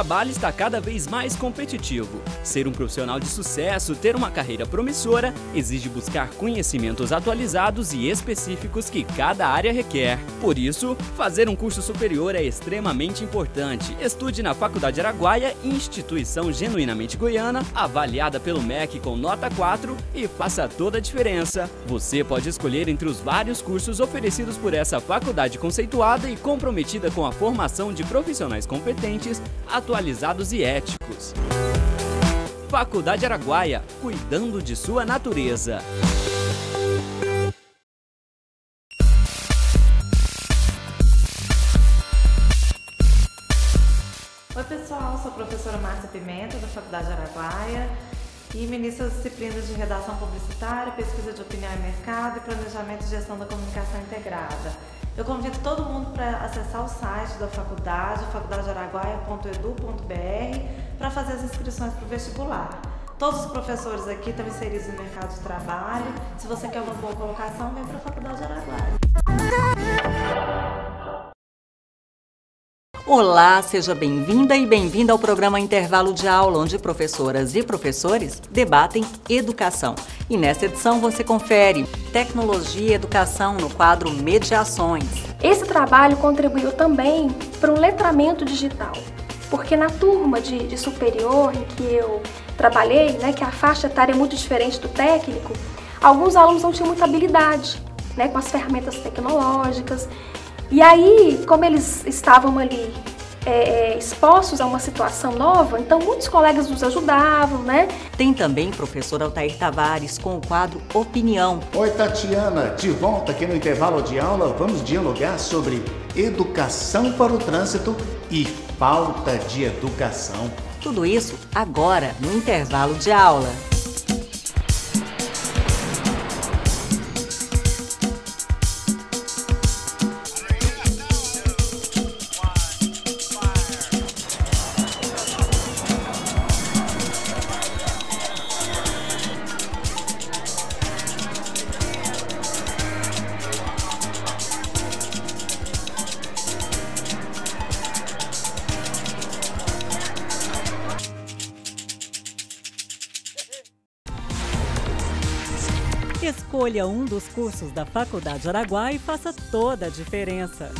trabalho está cada vez mais competitivo. Ser um profissional de sucesso, ter uma carreira promissora, exige buscar conhecimentos atualizados e específicos que cada área requer. Por isso, fazer um curso superior é extremamente importante. Estude na Faculdade Araguaia, instituição genuinamente goiana, avaliada pelo MEC com nota 4 e faça toda a diferença. Você pode escolher entre os vários cursos oferecidos por essa faculdade conceituada e comprometida com a formação de profissionais competentes, atualizados e éticos. Faculdade Araguaia, cuidando de sua natureza. Oi pessoal, sou a professora Márcia Pimenta, da Faculdade Araguaia e ministro das disciplinas de redação publicitária, pesquisa de opinião e mercado e planejamento e gestão da comunicação integrada. Eu convido todo mundo para acessar o site da faculdade, faculdadearaguaia.edu.br, para fazer as inscrições para o vestibular. Todos os professores aqui estão inseridos no mercado de trabalho. Se você quer uma boa colocação, vem para a Faculdade Araguaia. Olá, seja bem-vinda e bem-vindo ao programa Intervalo de Aula, onde professoras e professores debatem educação. E nesta edição você confere Tecnologia e Educação no quadro Mediações. Esse trabalho contribuiu também para um letramento digital, porque na turma de superior em que eu trabalhei, que a faixa etária é muito diferente do técnico, alguns alunos não tinham muita habilidade com as ferramentas tecnológicas. E aí, como eles estavam ali expostos a uma situação nova, então muitos colegas nos ajudavam, Tem também o professor Altair Tavares com o quadro Opinião. Oi, Tatiana, de volta aqui no intervalo de aula, vamos dialogar sobre educação para o trânsito e falta de educação. Tudo isso agora no intervalo de aula. Escolha um dos cursos da Faculdade Araguaia e faça toda a diferença.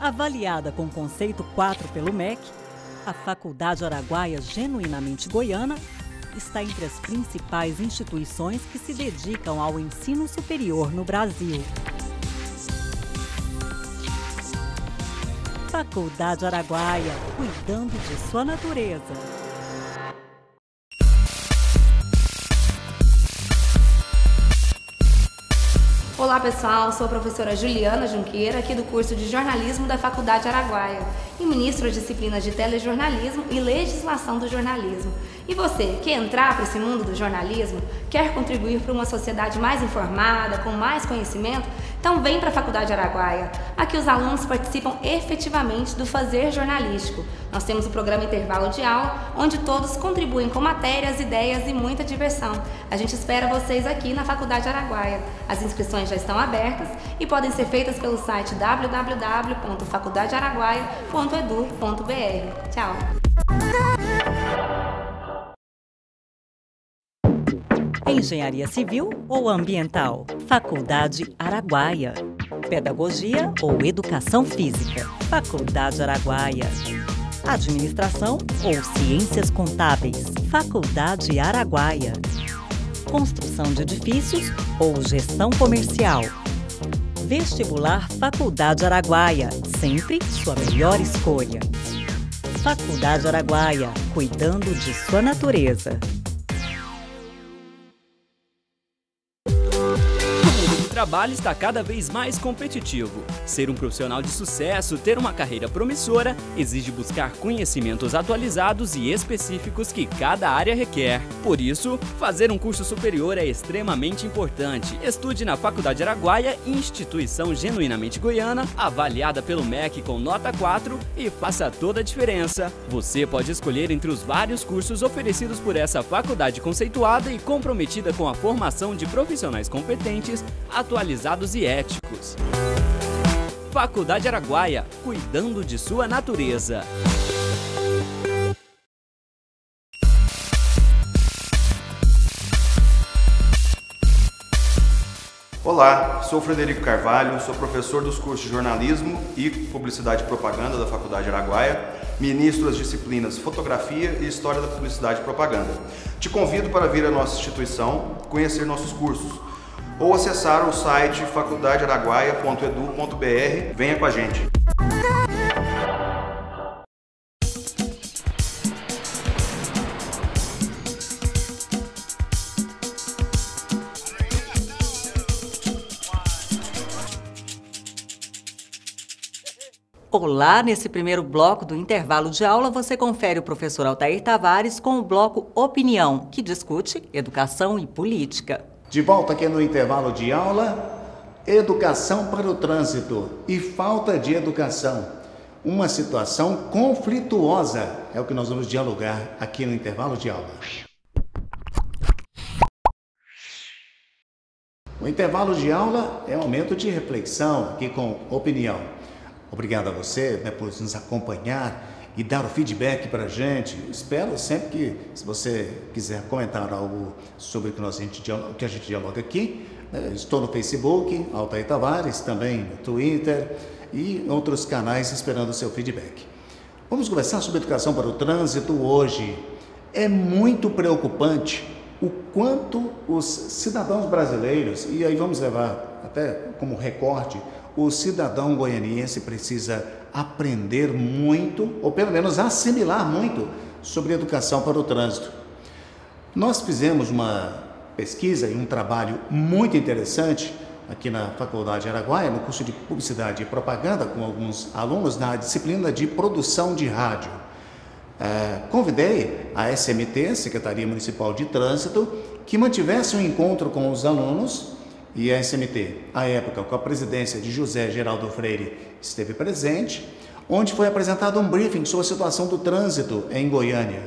Avaliada com conceito 4 pelo MEC, a Faculdade Araguaia Genuinamente Goiana está entre as principais instituições que se dedicam ao ensino superior no Brasil. Faculdade Araguaia, cuidando de sua natureza. Olá pessoal, sou a professora Juliana Junqueira, aqui do curso de Jornalismo da Faculdade Araguaia e ministro as disciplinas de Telejornalismo e Legislação do Jornalismo. E você, quer entrar para esse mundo do jornalismo? Quer contribuir para uma sociedade mais informada, com mais conhecimento? Então vem para a Faculdade Araguaia. Aqui os alunos participam efetivamente do fazer jornalístico. Nós temos o programa Intervalo de Aula, onde todos contribuem com matérias, ideias e muita diversão. A gente espera vocês aqui na Faculdade Araguaia. As inscrições já estão abertas e podem ser feitas pelo site www.faculdadearaguaia.edu.br. Tchau! Engenharia Civil ou Ambiental? Faculdade Araguaia. Pedagogia ou Educação Física? Faculdade Araguaia. Administração ou Ciências Contábeis? Faculdade Araguaia. Construção de edifícios ou Gestão Comercial? Vestibular Faculdade Araguaia, sempre sua melhor escolha. Faculdade Araguaia, cuidando de sua natureza. O trabalho está cada vez mais competitivo. Ser um profissional de sucesso, ter uma carreira promissora, exige buscar conhecimentos atualizados e específicos que cada área requer. Por isso, fazer um curso superior é extremamente importante. Estude na Faculdade Araguaia, instituição genuinamente goiana, avaliada pelo MEC com nota 4 e faça toda a diferença. Você pode escolher entre os vários cursos oferecidos por essa faculdade conceituada e comprometida com a formação de profissionais competentes, atualizados e éticos. Faculdade Araguaia, cuidando de sua natureza. Olá, sou Frederico Carvalho, sou professor dos cursos de Jornalismo e Publicidade e Propaganda da Faculdade Araguaia, ministro das disciplinas Fotografia e História da Publicidade e Propaganda. Te convido para vir à nossa instituição, conhecer nossos cursos ou acessar o site faculdadearaguaia.edu.br. Venha com a gente! Olá, nesse primeiro bloco do intervalo de aula, você confere o professor Altair Tavares com o bloco Opinião, que discute educação e política. De volta aqui no intervalo de aula, educação para o trânsito e falta de educação. Uma situação conflituosa é o que nós vamos dialogar aqui no intervalo de aula. O intervalo de aula é um momento de reflexão aqui com Opinião. Obrigado a você, por nos acompanhar e dar o feedback para a gente. Espero sempre que, se você quiser comentar algo sobre o que a gente dialoga aqui, estou no Facebook, Altair Tavares, também no Twitter e outros canais esperando o seu feedback. Vamos conversar sobre educação para o trânsito hoje. É muito preocupante o quanto os cidadãos brasileiros, e aí vamos levar até como recorte, o cidadão goianiense precisa aprender muito, ou pelo menos assimilar muito, sobre educação para o trânsito. Nós fizemos uma pesquisa e um trabalho muito interessante aqui na Faculdade Araguaia, no curso de Publicidade e Propaganda, com alguns alunos na disciplina de Produção de Rádio. Convidei a SMT, Secretaria Municipal de Trânsito, que mantivesse um encontro com os alunos. E a SMT, à época, com a presidência de José Geraldo Freire, esteve presente, onde foi apresentado um briefing sobre a situação do trânsito em Goiânia.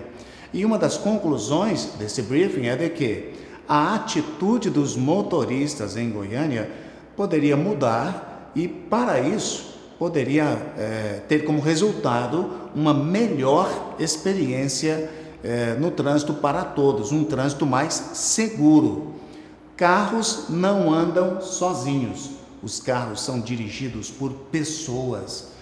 E uma das conclusões desse briefing é de que a atitude dos motoristas em Goiânia poderia mudar e, para isso, poderia ter como resultado uma melhor experiência no trânsito para todos, um trânsito mais seguro. Carros não andam sozinhos, os carros são dirigidos por pessoas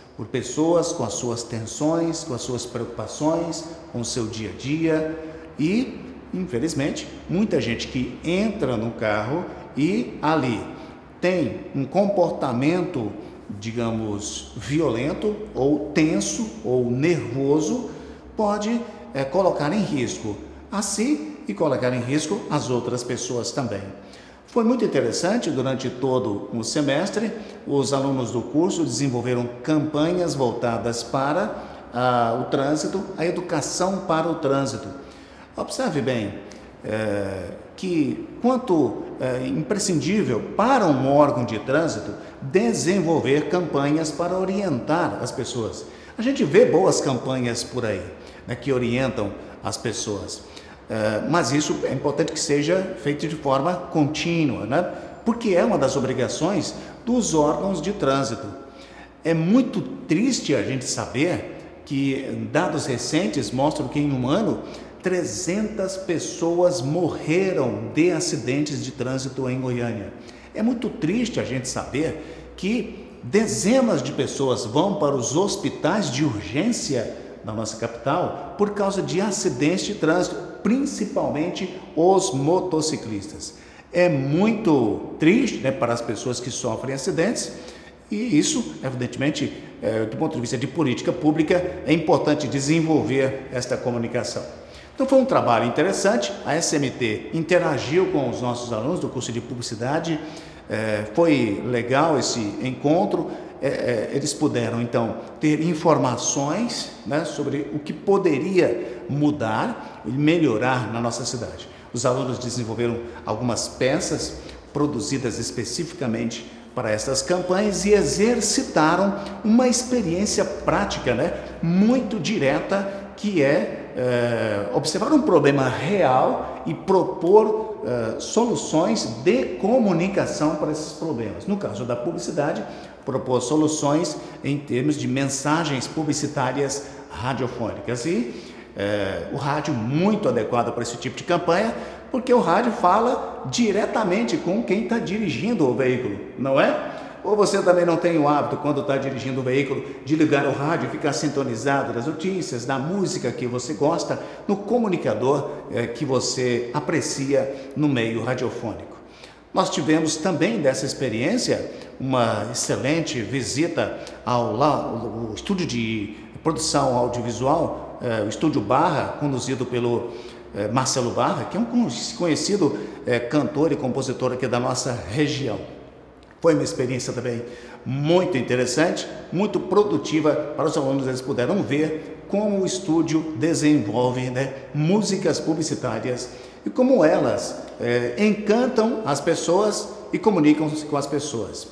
com as suas tensões, com as suas preocupações, com o seu dia a dia e, infelizmente, muita gente que entra no carro e ali tem um comportamento, digamos, violento ou tenso ou nervoso, pode colocar em risco a si e colocar em risco as outras pessoas também. Foi muito interessante, durante todo o semestre, os alunos do curso desenvolveram campanhas voltadas para o trânsito, a educação para o trânsito. Observe bem que quanto imprescindível para um órgão de trânsito desenvolver campanhas para orientar as pessoas. A gente vê boas campanhas por aí, que orientam as pessoas. Mas isso é importante que seja feito de forma contínua, porque é uma das obrigações dos órgãos de trânsito. É muito triste a gente saber que dados recentes mostram que em um ano 300 pessoas morreram de acidentes de trânsito em Goiânia. É muito triste a gente saber que dezenas de pessoas vão para os hospitais de urgência na nossa capital por causa de acidentes de trânsito, principalmente os motociclistas. É muito triste, para as pessoas que sofrem acidentes e isso, evidentemente, do ponto de vista de política pública, é importante desenvolver esta comunicação. Então foi um trabalho interessante, a SMT interagiu com os nossos alunos do curso de Publicidade, foi legal esse encontro. Eles puderam, então, ter informações sobre o que poderia mudar e melhorar na nossa cidade. Os alunos desenvolveram algumas peças produzidas especificamente para essas campanhas e exercitaram uma experiência prática, muito direta, que é observar um problema real e propor soluções de comunicação para esses problemas. No caso da publicidade, propor soluções em termos de mensagens publicitárias radiofônicas. E o rádio muito adequado para esse tipo de campanha, porque o rádio fala diretamente com quem está dirigindo o veículo, não é? Ou você também não tem o hábito, quando está dirigindo o veículo, de ligar o rádio e ficar sintonizado das notícias, da música que você gosta, no comunicador que você aprecia no meio radiofônico. Nós tivemos também dessa experiência uma excelente visita ao estúdio de produção audiovisual, o Estúdio Barra, conduzido pelo Marcelo Barra, que é um conhecido cantor e compositor aqui da nossa região. Foi uma experiência também muito interessante, muito produtiva para os alunos. Eles puderam ver como o estúdio desenvolve, músicas publicitárias e como elas encantam as pessoas e comunicam com as pessoas.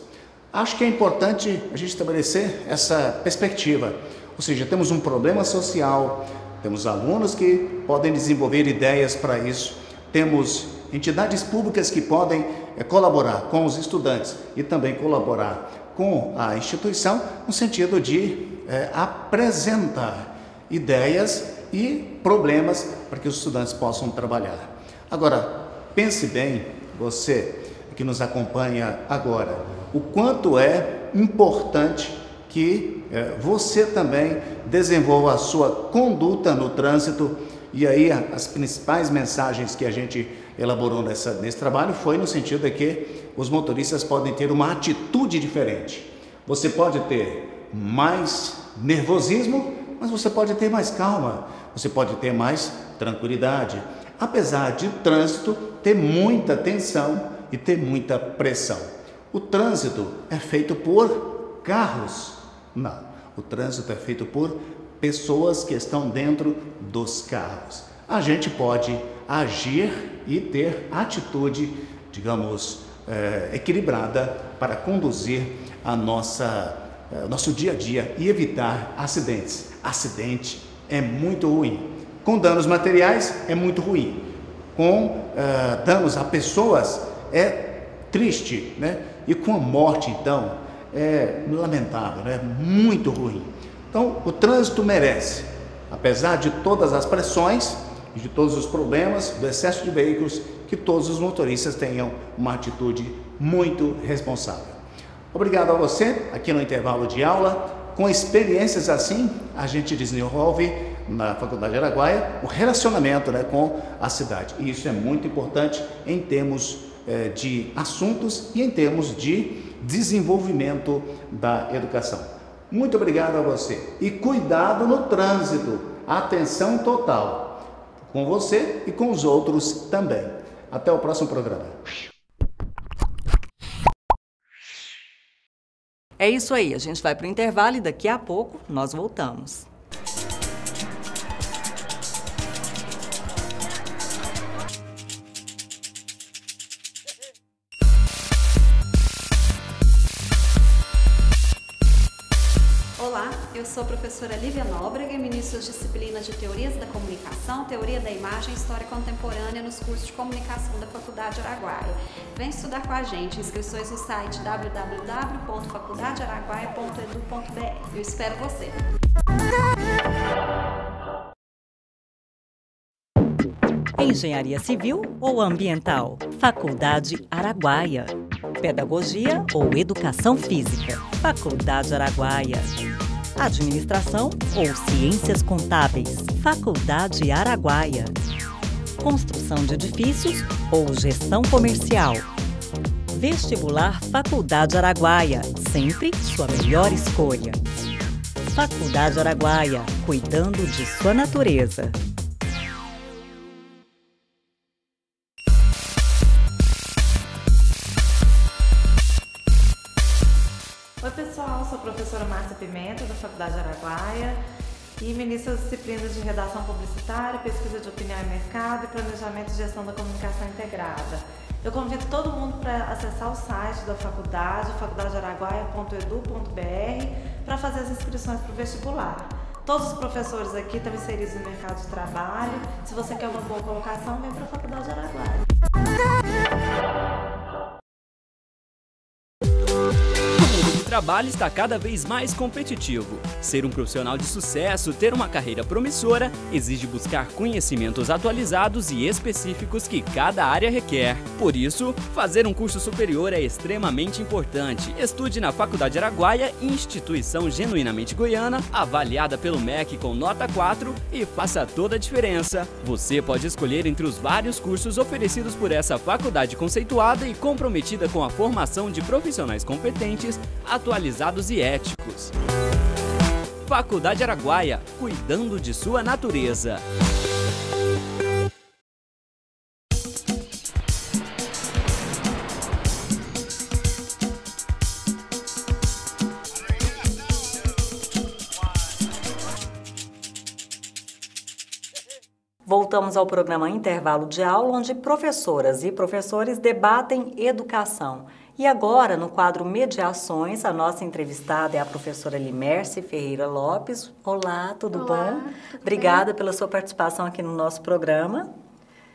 Acho que é importante a gente estabelecer essa perspectiva, ou seja, temos um problema social, temos alunos que podem desenvolver ideias para isso, temos entidades públicas que podem colaborar com os estudantes e também colaborar com a instituição no sentido de apresentar ideias e problemas para que os estudantes possam trabalhar. Agora, pense bem, você que nos acompanha agora, o quanto é importante que você também desenvolva a sua conduta no trânsito. E aí as principais mensagens que a gente elaborou nesse trabalho foi no sentido de que os motoristas podem ter uma atitude diferente. Você pode ter mais nervosismo, mas você pode ter mais calma, você pode ter mais tranquilidade. Apesar de trânsito ter muita tensão e ter muita pressão. O trânsito é feito por carros? Não, o trânsito é feito por pessoas que estão dentro dos carros. A gente pode agir e ter atitude, digamos, equilibrada para conduzir nosso dia a dia e evitar acidentes. Acidente é muito ruim. Com danos materiais é muito ruim. Com danos a pessoas é triste, E com a morte, então, é lamentável, Muito ruim. Então, o trânsito merece, apesar de todas as pressões e de todos os problemas, do excesso de veículos, que todos os motoristas tenham uma atitude muito responsável. Obrigado a você, aqui no intervalo de aula. Com experiências assim, a gente desenvolve na Faculdade Araguaia o relacionamento com a cidade. E isso é muito importante em termos de assuntos e em termos de desenvolvimento da educação. Muito obrigado a você e cuidado no trânsito, atenção total com você e com os outros também. Até o próximo programa. É isso aí, a gente vai para o intervalo e daqui a pouco nós voltamos. Olá, eu sou a professora Lívia Nóbrega e ministro das disciplinas de Teorias da Comunicação, Teoria da Imagem e História Contemporânea nos cursos de Comunicação da Faculdade Araguaia. Vem estudar com a gente, inscrições no site www.faculdadearaguaia.edu.br. Eu espero você! Engenharia Civil ou Ambiental? Faculdade Araguaia. Pedagogia ou Educação Física? Faculdade Araguaia. Administração ou Ciências Contábeis? Faculdade Araguaia. Construção de edifícios ou Gestão Comercial? Vestibular Faculdade Araguaia. Sempre sua melhor escolha. Faculdade Araguaia, cuidando de sua natureza. Oi pessoal, sou a professora Márcia Pimenta, da Faculdade Araguaia e ministro das disciplinas de Redação Publicitária, Pesquisa de Opinião e Mercado e Planejamento e Gestão da Comunicação Integrada. Eu convido todo mundo para acessar o site da faculdade, faculdadearaguaia.edu.br, para fazer as inscrições para o vestibular. Todos os professores aqui estão inseridos no mercado de trabalho. Se você quer uma boa colocação, vem para a Faculdade Araguaia. trabalho está cada vez mais competitivo. Ser um profissional de sucesso, ter uma carreira promissora, exige buscar conhecimentos atualizados e específicos que cada área requer. Por isso, fazer um curso superior é extremamente importante. Estude na Faculdade Araguaia, instituição genuinamente goiana, avaliada pelo MEC com nota 4 e faça toda a diferença. Você pode escolher entre os vários cursos oferecidos por essa faculdade conceituada e comprometida com a formação de profissionais competentes, atualizados e éticos. Faculdade Araguaia, cuidando de sua natureza. Voltamos ao programa Intervalo de Aula, onde professoras e professores debatem educação. E agora, no quadro Mediações, a nossa entrevistada é a professora Limerce Ferreira Lopes. Olá, tudo bom? Tudo Obrigada bem? pela sua participação aqui no nosso programa.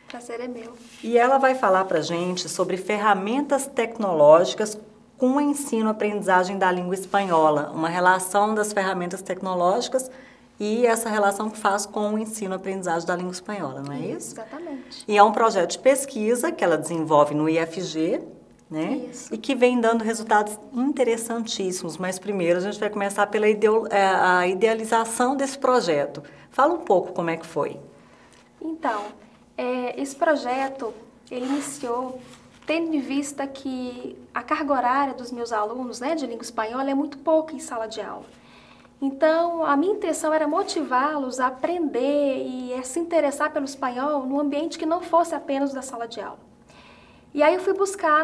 Prazer é meu. E ela vai falar para a gente sobre ferramentas tecnológicas com o ensino-aprendizagem da língua espanhola, uma relação das ferramentas tecnológicas e essa relação que faz com o ensino-aprendizagem da língua espanhola, não é isso? Exatamente. E é um projeto de pesquisa que ela desenvolve no IFG, né? Isso. E que vem dando resultados interessantíssimos. Mas primeiro a gente vai começar pela a idealização desse projeto. Fala um pouco como é que foi. Então, esse projeto, ele iniciou tendo em vista que a carga horária dos meus alunos, né, de língua espanhola é muito pouca em sala de aula. Então, a minha intenção era motivá-los a aprender e a se interessar pelo espanhol num ambiente que não fosse apenas da sala de aula. E aí eu fui buscar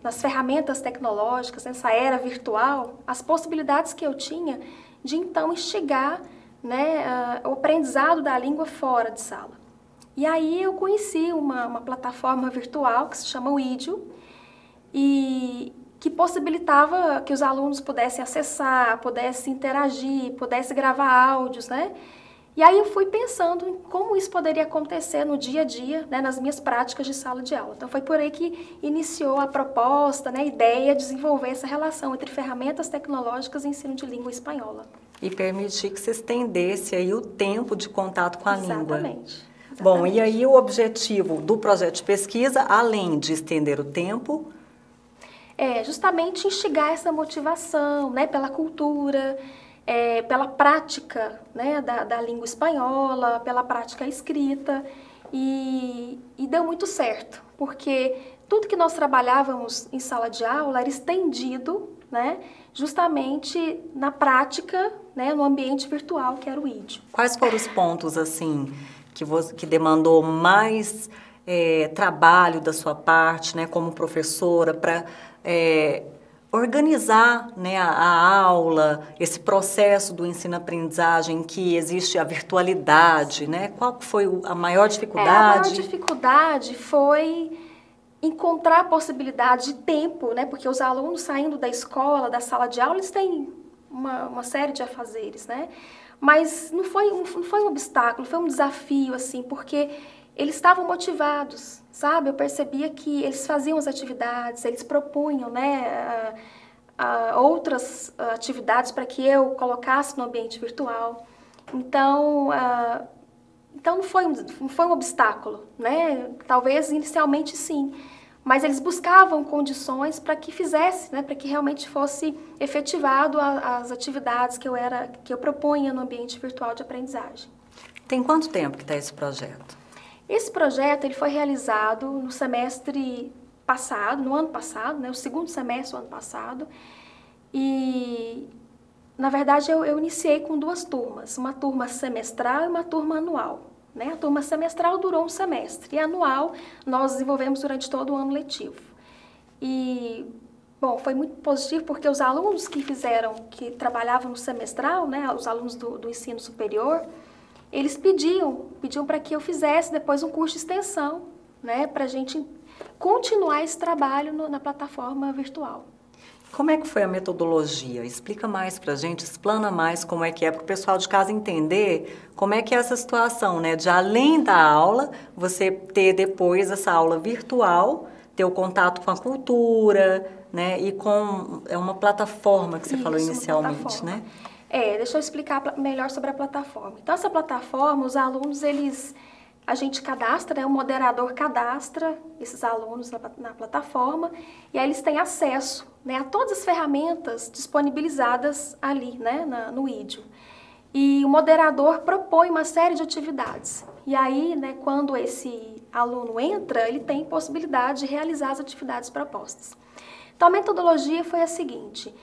nas ferramentas tecnológicas, nessa era virtual, as possibilidades que eu tinha de então instigar, né, o aprendizado da língua fora de sala. E aí eu conheci uma plataforma virtual que se chama Widio e que possibilitava que os alunos pudessem acessar, pudessem interagir, pudessem gravar áudios, né? E aí eu fui pensando em como isso poderia acontecer no dia a dia, né, nas minhas práticas de sala de aula. Então foi por aí que iniciou a proposta, né, a ideia de desenvolver essa relação entre ferramentas tecnológicas e ensino de língua espanhola. E permitir que se estendesse aí o tempo de contato com a língua. Exatamente. Bom, e aí o objetivo do projeto de pesquisa, além de estender o tempo, é justamente instigar essa motivação, né, pela cultura, pela prática, né, da língua espanhola, pela prática escrita, e deu muito certo, porque tudo que nós trabalhávamos em sala de aula era estendido, né, justamente na prática, né, no ambiente virtual que era o Widio. Quais foram os pontos, assim, que demandou mais trabalho da sua parte, né, como professora, para organizar, né, a aula, esse processo do ensino-aprendizagem que existe a virtualidade, né? Qual foi a maior dificuldade? A maior dificuldade foi encontrar a possibilidade de tempo, né? Porque os alunos saindo da escola, da sala de aula, eles têm uma série de afazeres, né? Mas não foi um obstáculo, foi um desafio, assim, porque eles estavam motivados, sabe? Eu percebia que eles faziam as atividades, eles propunham, né, outras atividades para que eu colocasse no ambiente virtual. Então não foi um obstáculo, né? Talvez inicialmente sim, mas eles buscavam condições para que fizesse, né, para que realmente fosse efetivado as atividades que eu propunha no ambiente virtual de aprendizagem. Tem quanto tempo que está esse projeto? Esse projeto ele foi realizado no semestre passado, no ano passado, né, o segundo semestre do ano passado, e, na verdade, eu iniciei com duas turmas, uma turma semestral e uma turma anual, né? A turma semestral durou um semestre, e a anual nós desenvolvemos durante todo o ano letivo. E, bom, foi muito positivo porque os alunos que trabalhavam no semestral, né, os alunos do ensino superior, eles pediam para que eu fizesse depois um curso de extensão, né, para a gente continuar esse trabalho na plataforma virtual. Como é que foi a metodologia? Explica mais para a gente, explana mais como é que é, para o pessoal de casa entender como é que é essa situação, né, de além da aula, você ter depois essa aula virtual, ter o contato com a cultura, né? E com uma plataforma que você falou inicialmente, né? Deixa eu explicar melhor sobre a plataforma. Então, essa plataforma, os alunos, a gente cadastra, né? O moderador cadastra esses alunos na plataforma e aí eles têm acesso, né, a todas as ferramentas disponibilizadas ali, né, no IDIO. E o moderador propõe uma série de atividades. E aí, né, quando esse aluno entra, ele tem possibilidade de realizar as atividades propostas. Então, a metodologia foi a seguinte: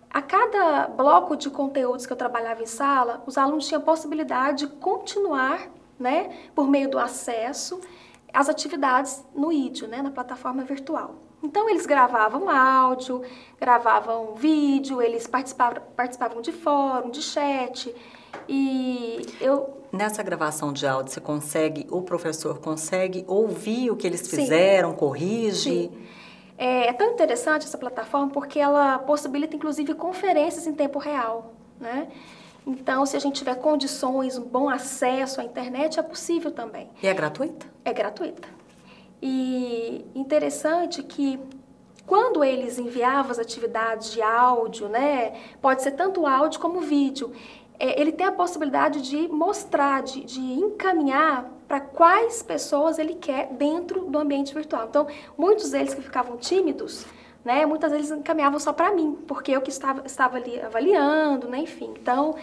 a cada bloco de conteúdos que eu trabalhava em sala, os alunos tinham a possibilidade de continuar, né, por meio do acesso, as atividades no IDIO, né, na plataforma virtual. Então, eles gravavam áudio, gravavam vídeo, eles participavam de fórum, de chat, e Nessa gravação de áudio, o professor consegue ouvir o que eles fizeram, corrige? Sim. É tão interessante essa plataforma porque ela possibilita, inclusive, conferências em tempo real, né? Então, se a gente tiver condições, um bom acesso à internet, é possível também. E é gratuita? É gratuita. E interessante que quando eles enviavam as atividades de áudio, né, pode ser tanto áudio como vídeo, ele tem a possibilidade de mostrar, de encaminhar para quais pessoas ele quer dentro do ambiente virtual. Então, muitos deles que ficavam tímidos, né, muitas vezes encaminhavam só para mim, porque eu que estava ali avaliando, né, enfim. Então,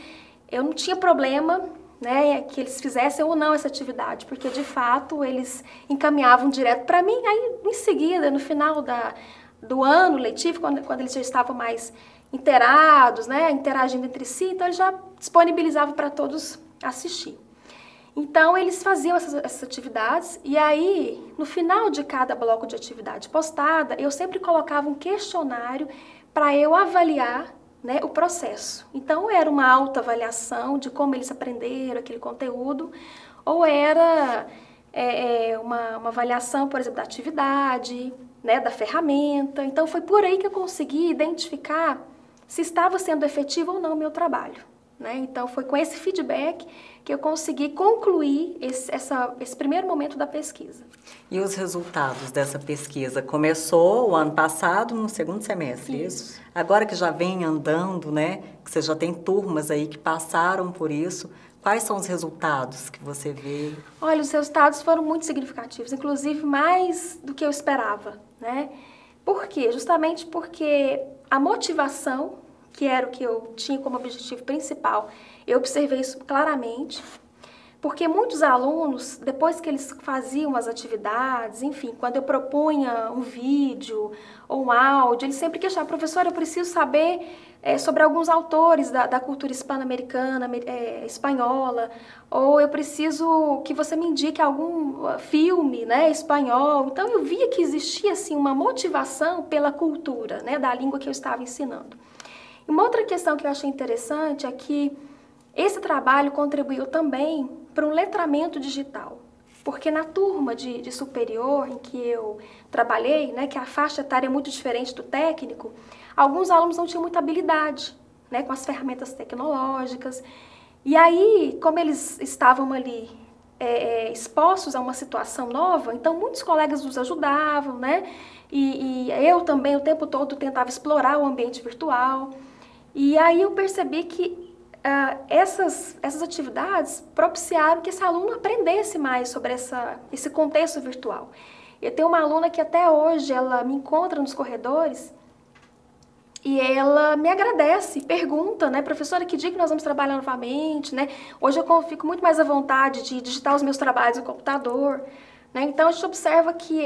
eu não tinha problema, né, que eles fizessem ou não essa atividade, porque de fato eles encaminhavam direto para mim. Aí, em seguida, no final do ano letivo, quando eles já estavam mais inteirados, né, interagindo entre si, então eles já disponibilizavam para todos assistir. Então, eles faziam essas atividades e aí, no final de cada bloco de atividade postada, eu sempre colocava um questionário para eu avaliar, né, o processo. Então, era uma autoavaliação de como eles aprenderam aquele conteúdo, ou era uma avaliação, por exemplo, da atividade, né, da ferramenta. Então, foi por aí que eu consegui identificar se estava sendo efetivo ou não o meu trabalho, né? Então, foi com esse feedback que eu consegui concluir esse primeiro momento da pesquisa. E os resultados dessa pesquisa? Começou o ano passado, no segundo semestre, isso? Agora que já vem andando, né, que você já tem turmas aí que passaram por isso, quais são os resultados que você vê? Olha, os resultados foram muito significativos, inclusive mais do que eu esperava, né? Por quê? Justamente porque a motivação, que era o que eu tinha como objetivo principal, eu observei isso claramente, porque muitos alunos, depois que eles faziam as atividades, enfim, quando eu propunha um vídeo ou um áudio, eles sempre questionavam: professora, eu preciso saber sobre alguns autores da cultura hispano-americana, espanhola, ou eu preciso que você me indique algum filme, né, espanhol. Então, eu via que existia assim, uma motivação pela cultura, né, da língua que eu estava ensinando. E uma outra questão que eu achei interessante é que esse trabalho contribuiu também para um letramento digital, porque na turma de superior em que eu trabalhei, né, que a faixa etária é muito diferente do técnico, alguns alunos não tinham muita habilidade, né, com as ferramentas tecnológicas. E aí, como eles estavam ali expostos a uma situação nova, então muitos colegas nos ajudavam, né, e eu também o tempo todo tentava explorar o ambiente virtual. E aí eu percebi que essas atividades propiciaram que esse aluno aprendesse mais sobre esse contexto virtual. Eu tenho uma aluna que até hoje ela me encontra nos corredores e ela me agradece, pergunta, né, professora, que dia que nós vamos trabalhar novamente, né? Hoje eu fico muito mais à vontade de digitar os meus trabalhos no computador, né? Então a gente observa que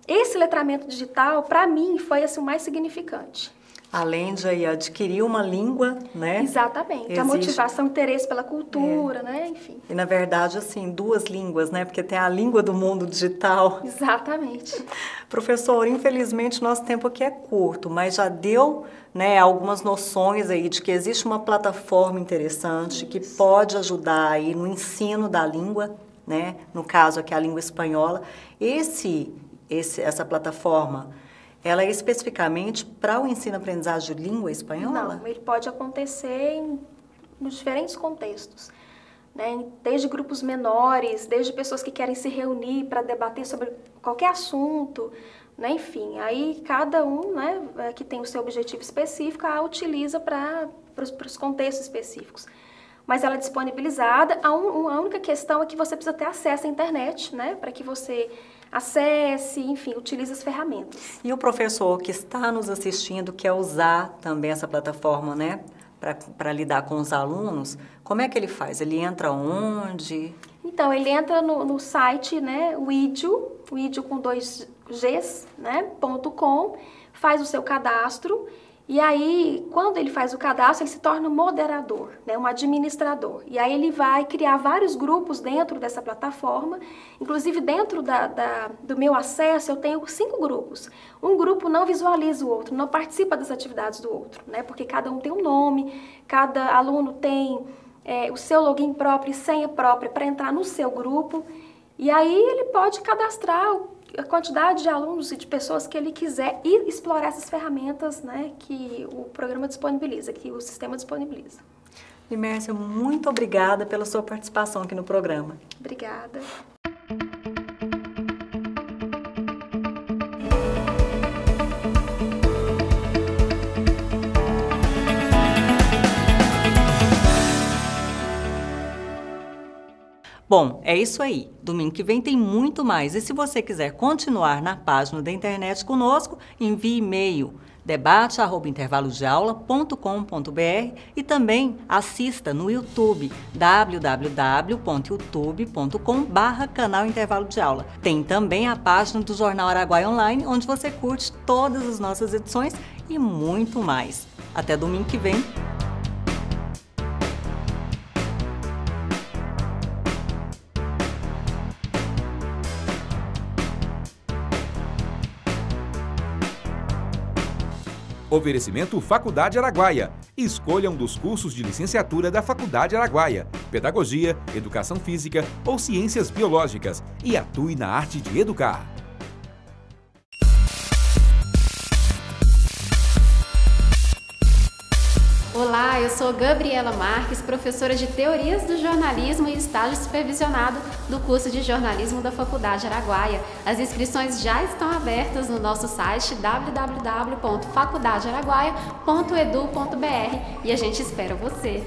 esse letramento digital, para mim, foi assim, o mais significante. Além de aí, adquirir uma língua, né? Exatamente. A motivação, o interesse pela cultura, né? Enfim. E, na verdade, assim, duas línguas, né? Porque tem a língua do mundo digital. Exatamente. Professor, infelizmente, nosso tempo aqui é curto, mas já deu, né, algumas noções aí de que existe uma plataforma interessante que pode ajudar aí no ensino da língua, né? No caso aqui, a língua espanhola. Essa plataforma, ela é especificamente para o ensino-aprendizagem de língua espanhola? Não, ele pode acontecer nos diferentes contextos, né? Desde grupos menores, desde pessoas que querem se reunir para debater sobre qualquer assunto, né? Enfim, aí cada um, né, que tem o seu objetivo específico, a utiliza para os contextos específicos. Mas ela é disponibilizada, a única questão é que você precisa ter acesso à internet, né, para que você acesse, enfim, utilize as ferramentas. E o professor que está nos assistindo quer usar também essa plataforma, né, para lidar com os alunos, como é que ele faz? Ele entra onde? Então, ele entra no site, né, o IDIO com 2 Gs, né, .com, faz o seu cadastro. E aí, quando ele faz o cadastro, ele se torna um moderador, né, um administrador. E aí ele vai criar vários grupos dentro dessa plataforma. Inclusive, dentro do meu acesso, eu tenho 5 grupos. Um grupo não visualiza o outro, não participa das atividades do outro, né, porque cada um tem um nome, cada aluno tem o seu login próprio e senha própria para entrar no seu grupo. E aí ele pode cadastrar a quantidade de alunos e de pessoas que ele quiser e explorar essas ferramentas, né, que o programa disponibiliza, que o sistema disponibiliza. Limércia, muito obrigada pela sua participação aqui no programa. Obrigada. Bom, é isso aí. Domingo que vem tem muito mais. E se você quiser continuar na página da internet conosco, envie e-mail debate@intervalodeaula.com.br e também assista no YouTube www.youtube.com/canal Intervalo de Aula. Tem também a página do Jornal Araguaia Online, onde você curte todas as nossas edições e muito mais. Até domingo que vem. Oferecimento Faculdade Araguaia. Escolha um dos cursos de licenciatura da Faculdade Araguaia, Pedagogia, Educação Física ou Ciências Biológicas e atue na arte de educar. Olá, eu sou Gabriela Marques, professora de Teorias do Jornalismo e estágio supervisionado do curso de Jornalismo da Faculdade Araguaia. As inscrições já estão abertas no nosso site www.faculdadearaguaia.edu.br e a gente espera você!